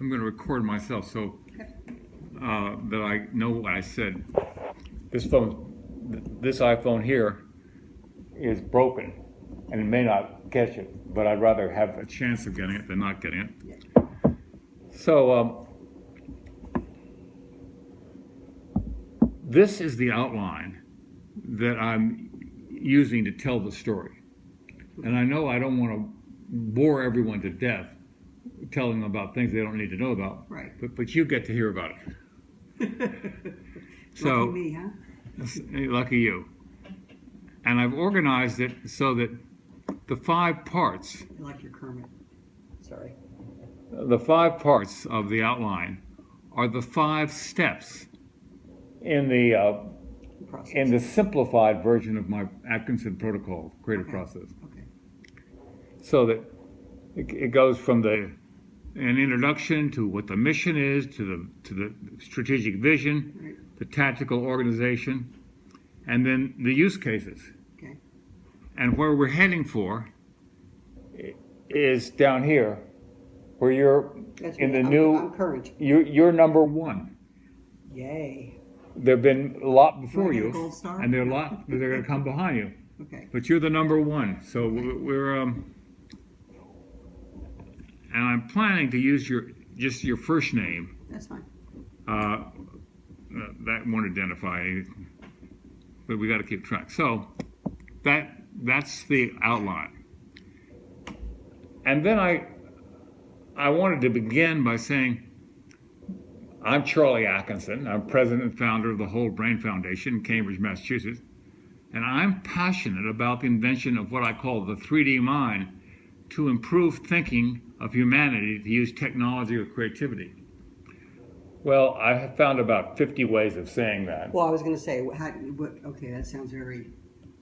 I'm going to record myself so that I know what I said. This iPhone here is broken, and it may not catch it, but I'd rather have a chance of getting it than not getting it. Yeah. So this is the outline that I'm using to tell the story. And I know I don't want to bore everyone to death telling them about things they don't need to know about. Right. But you get to hear about it. So, lucky me, huh? Lucky you. And I've organized it so that the 5 parts. I like your Kermit. Sorry. The 5 parts of the outline are the 5 steps in the simplified version of my Atkinson protocol creative process. Okay. So that it goes from an introduction to what the mission is, to the strategic vision, Right. the tactical organization, and then the use cases. Okay. And where we're heading for is down here, where you're in the new. I'm current. You're number 1. Yay. There've been a lot before Do I get a you, gold star? and there are a lot that are going to come behind you. Okay. But you're the number 1, so we're and I'm planning to use just your first name. That's fine. That won't identify anything, but we got to keep track. So that's the outline. And then I wanted to begin by saying, I'm Charlie Atkinson. I'm president and founder of the Whole Brain Foundation in Cambridge, Massachusetts. And I'm passionate about the invention of what I call the 3D mind to improve thinking of humanity to use technology or creativity. Well, I have found about 50 ways of saying that. Well, I was going to say, okay, that sounds very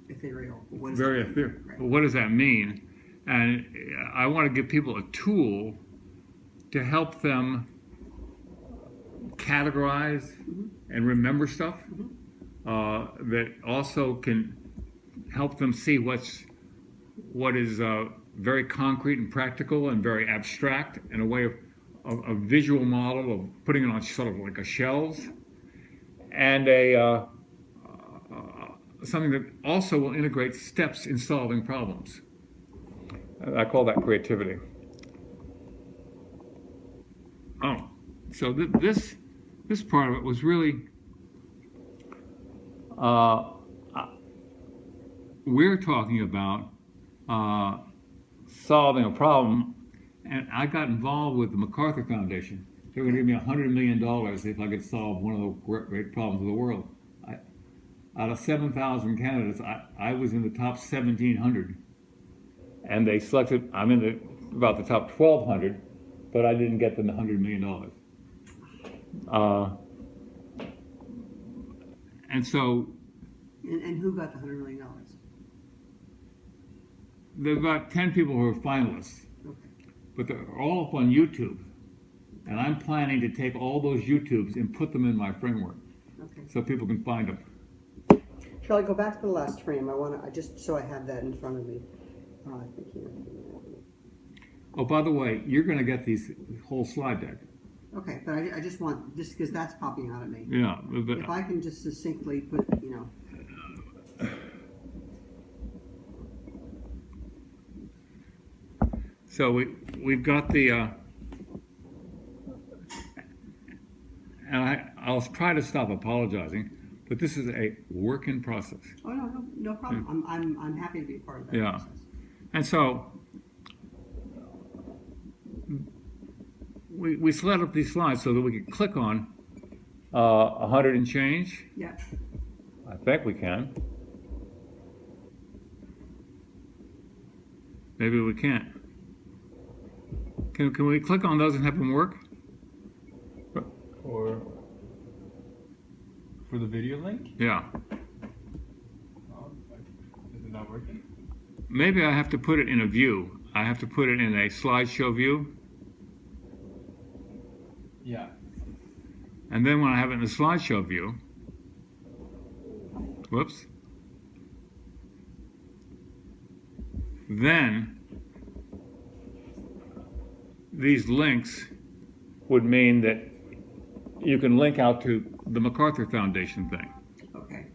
ethereal. What does Very that mean? ethereal. Right. But what does that mean? And I want to give people a tool to help them categorize and remember stuff that also can help them see what is very concrete and practical and very abstract, and a way of a visual model of putting it on sort of like a shelves, and something that also will integrate steps in solving problems. I call that creativity. Oh, so this part of it was really we're talking about solving a problem, and I got involved with the MacArthur Foundation. They were going to give me $100 million if I could solve one of the great problems of the world. Out of 7,000 candidates, I was in the top 1,700, and they selected. I'm in about the top 1,200, but I didn't get them the $100 million. And so. And who got the $100 million? There's about 10 people who are finalists, Okay. but they're all up on YouTube, and I'm planning to take all those YouTubes and put them in my framework, Okay. so people can find them. Shall I go back to the last frame? I just so I have that in front of me. I think here. Oh, by the way, you're going to get these whole slide deck. Okay, but I just want, just because that's popping out at me. Yeah. If I can just succinctly put, So we've got the, and I'll try to stop apologizing, but this is a work in process. Oh no problem. Yeah. I'm happy to be a part of that process. And so we set up these slides so that we can click on 100 and change. Yeah. I think we can. Maybe we can't. Can we click on those and have them work? Or for the video link? Yeah. Oh, is it not working? Maybe I have to put it in a view. I have to put it in a slideshow view. Yeah. And then when I have it in the slideshow view, whoops, then these links would mean that you can link out to the MacArthur Foundation thing. Okay.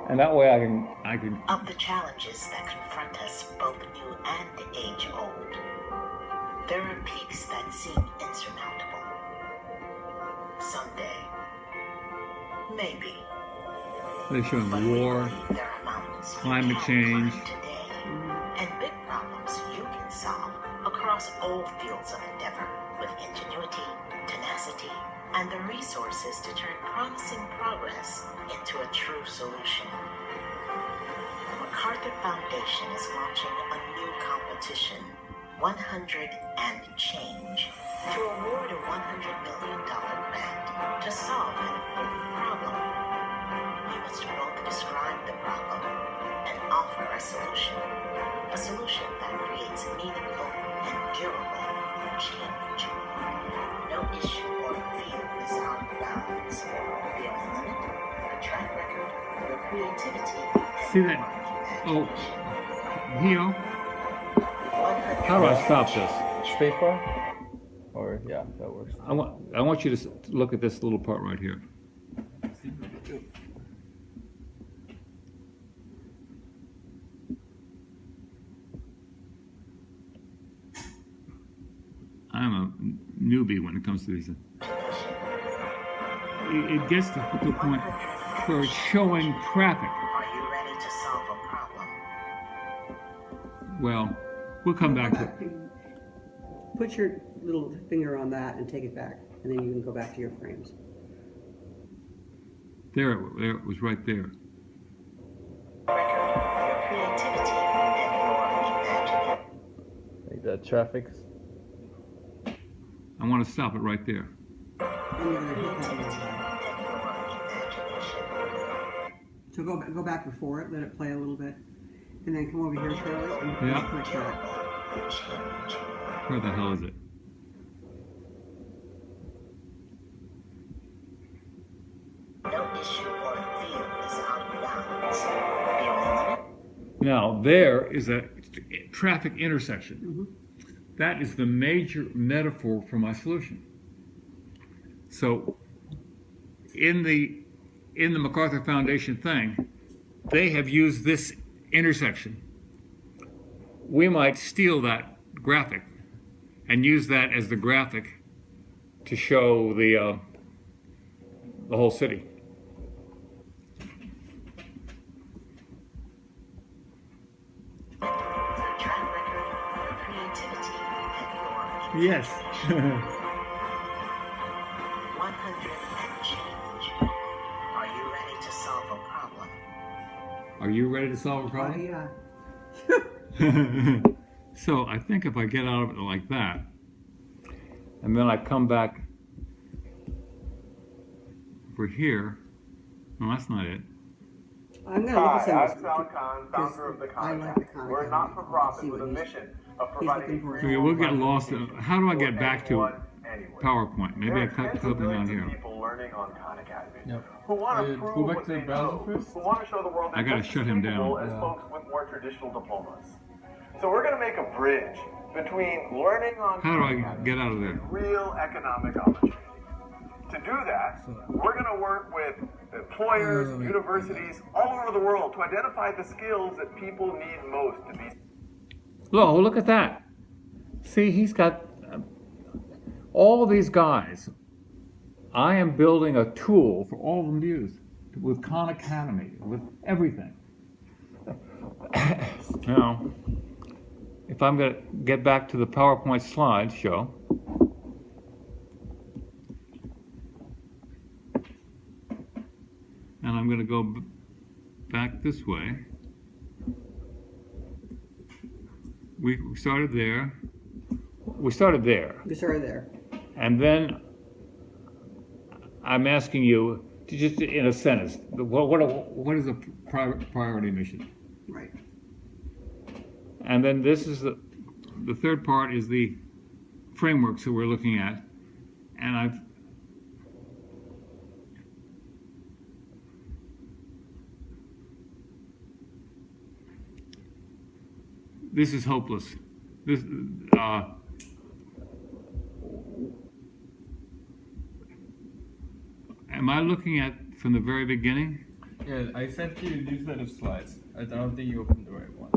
And that way I can Of the challenges that confront us, both new and age-old, there are peaks that seem insurmountable. Someday, maybe. They show But we war, believe there are mountains you climate can change. climb today, and big problems you can solve across all fields of endeavor with ingenuity, tenacity, and the resources to turn promising progress into a true solution. The MacArthur Foundation is launching a new competition, 100 and Change, to award a $100 million grant to solve an important problem. We must both describe the problem and offer a solution that creates meaningful and durable change. No issue or field is out of bounds. The only limit, your track record, your creativity, and See that? Oh, Hio, 100 how do I stop this? Spacebar? Or, yeah, that works. I want you to look at this little part right here. I'm a newbie when it comes to these. It gets to the point where it's showing traffic. Are you ready to solve a problem? Well, we'll come back to it. Put your little finger on that and take it back, and then you can go back to your frames. There it was right there. Record, your creativity, and your imagination. Like the traffic's. I want to stop it right there. And you're gonna hit that little button. So go back before it, let it play a little bit, and then come over here, Charlie, and Yeah. click that. Where the hell is it? No issue or field is out of bounds. The only limit. Now, there is a traffic intersection. That is the major metaphor for my solution. So, in the MacArthur Foundation thing, they have used this intersection. We might steal that graphic and use that as the graphic to show the whole city. Your track record, your creativity, and your Yes. 100 and change. Are you ready to solve a problem? Are you ready to solve a Oh, problem? yeah. So I think if I get out of it like that, and then I come back over here, no, that's not it. I'm gonna look at some Hi, of I'm this. Sal Khan, founder of the I Khan like the Academy. Khan We're a Academy. not-for-profit See with a what he's- mission of he's providing looking for. free Okay, we'll get online lost. education How do I for get back to anyone, anywhere. PowerPoint? Maybe There I are cut tens of something down millions of here. people learning on Khan Academy Yep. who want to Go prove back what to the they browser know, first. who want to show the world I they're gotta just shut as him capable down. as Yeah. folks with more traditional diplomas. So we're going to make a bridge between learning on How do Khan I Academy get out of there? and real economic opportunity. To do that, we're going to work with employers, universities all over the world to identify the skills that people need most to be. Look at that. See, he's got all these guys. I am building a tool for all of them to use with Khan Academy, with everything. Now, if I'm going to get back to the PowerPoint slideshow, and I'm going to go back this way. We started there. We started there. We started there. And then I'm asking you to just, in a sentence, what is a priority mission? Right. And then this is the third part is the frameworks that we're looking at. And this is hopeless. This, am I looking at from the very beginning? Yeah, I sent you this set of slides. I don't think you opened the right one.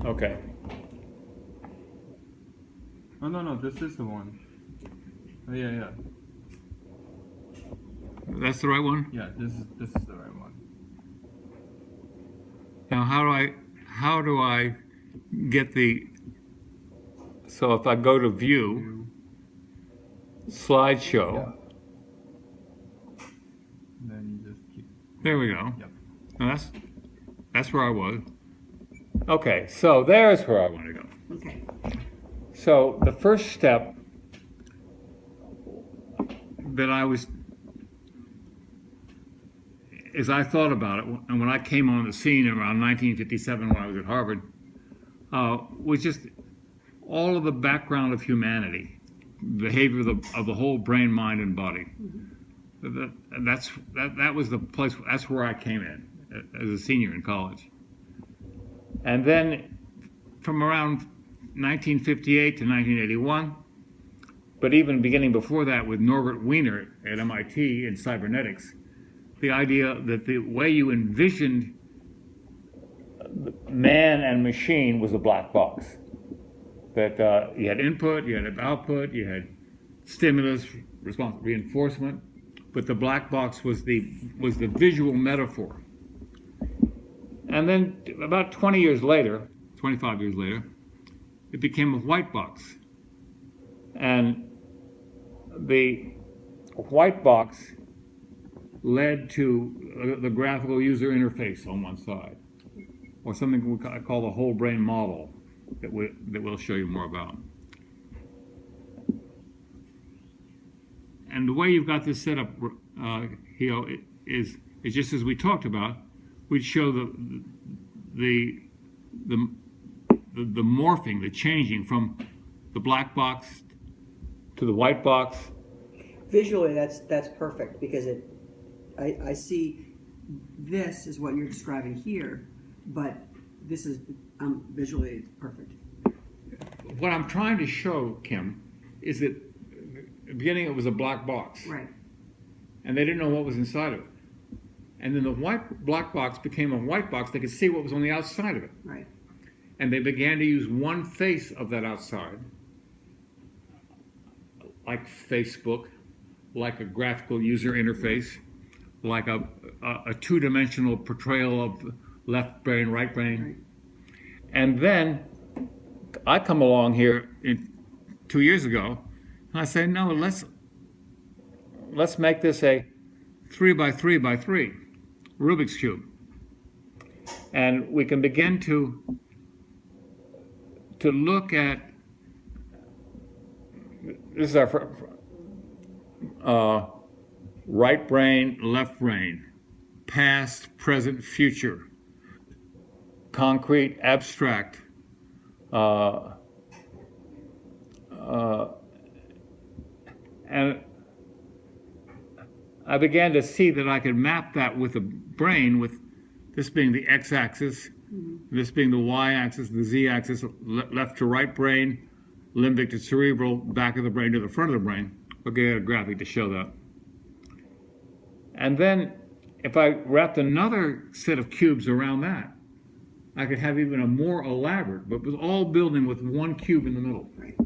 Okay. Oh no, this is the one. Oh, yeah. That's the right one? Yeah, this is the right one. Now, how do I get the, so if I go to view, slideshow, Yeah. Then you just keep. there we go. Yep. Now that's where I was. Okay, so there's where I want to go. Okay. So the first step that I was, as I thought about it, and when I came on the scene around 1957 when I was at Harvard, was just all of the background of humanity, behavior of the whole brain, mind, and body. That was the place. That's where I came in as a senior in college. And then from around 1958 to 1981, but even beginning before that with Norbert Wiener at MIT in cybernetics, the idea that the way you envisioned man and machine was a black box. That you had input, you had output, you had stimulus, response, reinforcement, but the black box was the visual metaphor. And then about 20 years later, 25 years later, it became a white box. And the white box led to the graphical user interface on one side, or something I call the whole brain model that we'll show you more about. And the way you've got this set up, is just as we talked about. We'd show the morphing, the changing from the black box to the white box. Visually, that's perfect because I see this is what you're describing here, but this is visually perfect. What I'm trying to show, Kim, is that at the beginning it was a black box. Right. And they didn't know what was inside of it. And then the black box became a white box. They could see what was on the outside of it. Right. And they began to use one face of that outside, like Facebook, like a graphical user interface, like a two-dimensional portrayal of left brain, right brain. Right. And then I come along here 2 years ago, and I say, no, let's make this a 3 by 3 by 3 Rubik's Cube. And we can begin to look at, this is our right brain, left brain, past, present, future, concrete, abstract, and I began to see that I could map that with the brain, with this being the x-axis, this being the y-axis, the z-axis, left to right brain, limbic to cerebral, back of the brain to the front of the brain. We'll get a graphic to show that. And then if I wrapped another set of cubes around that, I could have even a more elaborate, but it was all building with one cube in the middle. Right.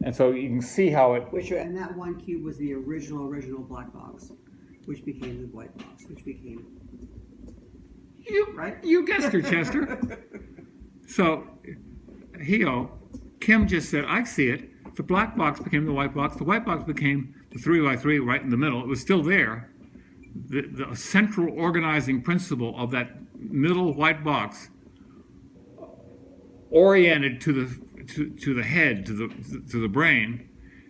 And so you can see how it, And that one cube was the original black box, which became the white box, which became right. You guessed her, Chester. So, Kim just said, I see it. The black box became the white box. The white box became the 3 by 3 right in the middle. It was still there. The central organizing principle of that middle white box oriented to the head, to the brain.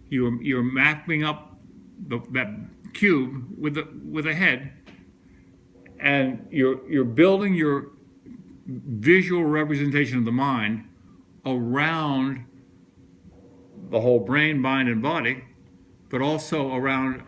You're mapping up that cube with a head, and you're building your visual representation of the mind around the whole brain, mind, and body, but also around